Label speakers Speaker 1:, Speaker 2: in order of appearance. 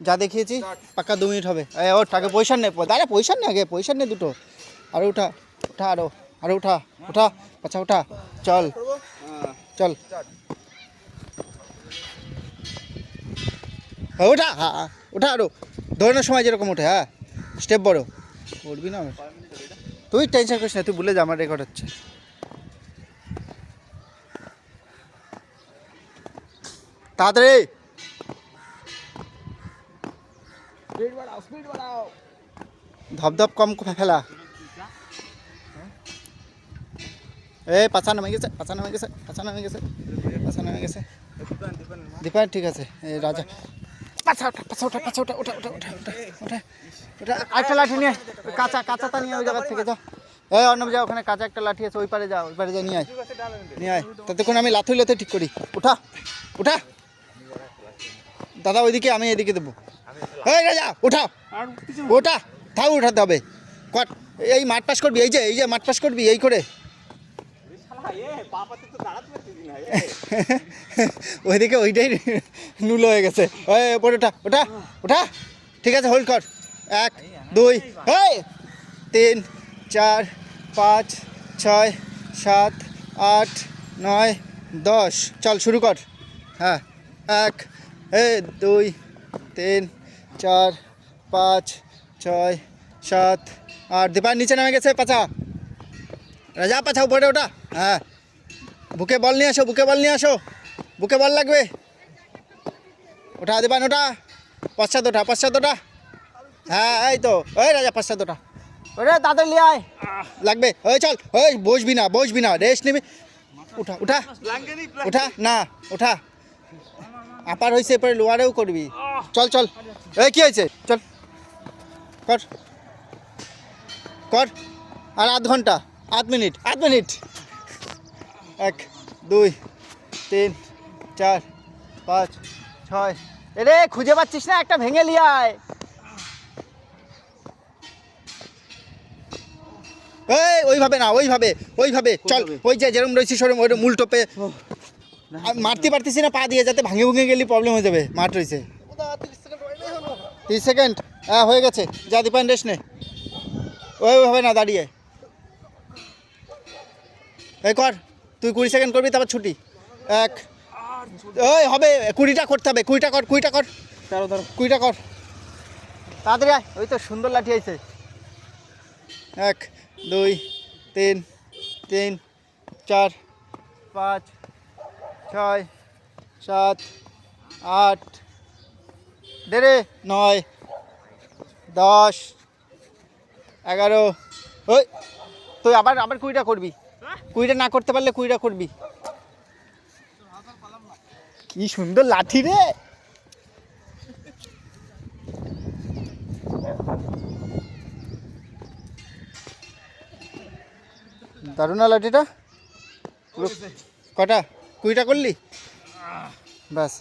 Speaker 1: যা দেখিয়েছি পাক্কা 2 মিনিট হবে। ওর আগে পয়সা নে, দাঁড়া পয়সা নে, আগে পয়সা নে দুটো। আরো উঠা উঠা, আরো উঠা উঠা, আচ্ছা উঠা, চল চল ওঠা, হ্যাঁ ওঠা, আরো দৌড়ানোর সময় যেরকম ওঠে, হ্যাঁ স্টেপ বড় করবি না। তুই টেনশন করিস না, তুই ভুলে যা, আমার রেকর্ড হচ্ছে। তাড়াতাড়ি ধপধপ কম ফেলা। পাছা নামে গেছে, পাছা নামে গেছে, পাছা নামে গেছে, পাছা নামে গেছে। দীপায়ন ঠিক আছে। রাজা পাছা ওঠা, পাছা ওঠা, পাছা ওঠা, ওঠা ওঠা ওঠা ওঠা ওঠা ওঠা। একটা লাঠি নিয়ে কাঁচা কাঁচাটা নিয়ে ওই জায়গা থেকে যা। অর্ণব যা, ওখানে কাঁচা একটা লাঠি আছে, ওই পারে যা, ওই পারে যা নিয়ে আয়, নিয়ে আয়। ততক্ষণ আমি লাথুই লাথে ঠিক করি। উঠা উঠা দাদা, ওইদিকে আমি এদিকে দেবো। রাজা উঠা, ওটা তাও উঠাতে হবে। কট এই মাঠ পাস করবি, এই যে মাঠ পাস করবি এই করে। ওইদিকে ওইটাই নুলো হয়ে গেছে। ওপরে ওঠা ওঠা ওঠা, ঠিক আছে হোল্ড কর। 1 2 3 4 5 6 7 8 9 10, চল শুরু কর। হ্যাঁ 1 2 3 4 5 6 7 8। দীপায়ন নিচে নামে গেছে, পাছা। রাজা পাছা উপরে ওটা, হ্যাঁ বুকে বল নিয়ে আসো, বুকে বল নিয়ে আসো, বুকে বল লাগবে। ওঠা দীপায়ন ওটা, পশ্চাৎ ওঠা, পশ্চাৎ ওঠা। হ্যাঁ এই তো, রাজা পশ্চাৎ ওঠা। ওরে তাড়াতাড়ি নিয়ে আয়, লাগবে। চল, বসবি না, বসবি না, রেস্ট নিবি। উঠা উঠা উঠা, না ওঠা, আপার হয়েছে, এরপরে লোয়ারেও করবি। চল চল, কি হয়েছে, চল কর কর। আর আধ ঘন্টা, 8 মিনিট, 8 মিনিট। 1 2 3 4 5 6। এরে খুঁজে পাচ্ছিস না, একটা ভেঙে লিয়ে আয়। ওইভাবে না, ওইভাবে ওইভাবে চল, ওই যে যেরকম রয়েছি সেরকম ওই মূল টোপে মারতে পারতেছি না পা দিয়ে, যাতে ভাঙে ভুঙে গেলে প্রবলেম হয়ে যাবে। মাঠ রয়েছে 30 সেকেন্ড, হ্যাঁ হয়ে গেছে। যা দীপায়ন রেস্ট নে, ওইভাবে না দাঁড়িয়ে। কর, তুই 20 সেকেন্ড করবি, তারপর ছুটি। 1 হবে 20টা করতে হবে, 20টা কর, 20টা কর, 20টা কর, তাড়াতাড়ি আয়। ওই তো সুন্দর লাঠি আইছে। 1 2 3 3 4 5 6 7 8 দেড়ে 9 10 11। তুই আবার 20টা করবি, 20টা না করতে পারলে 20টা করবি। কি সুন্দর লাঠি রে, দারুণ না লাঠিটা। কটা 20টা করলি, ব্যাস।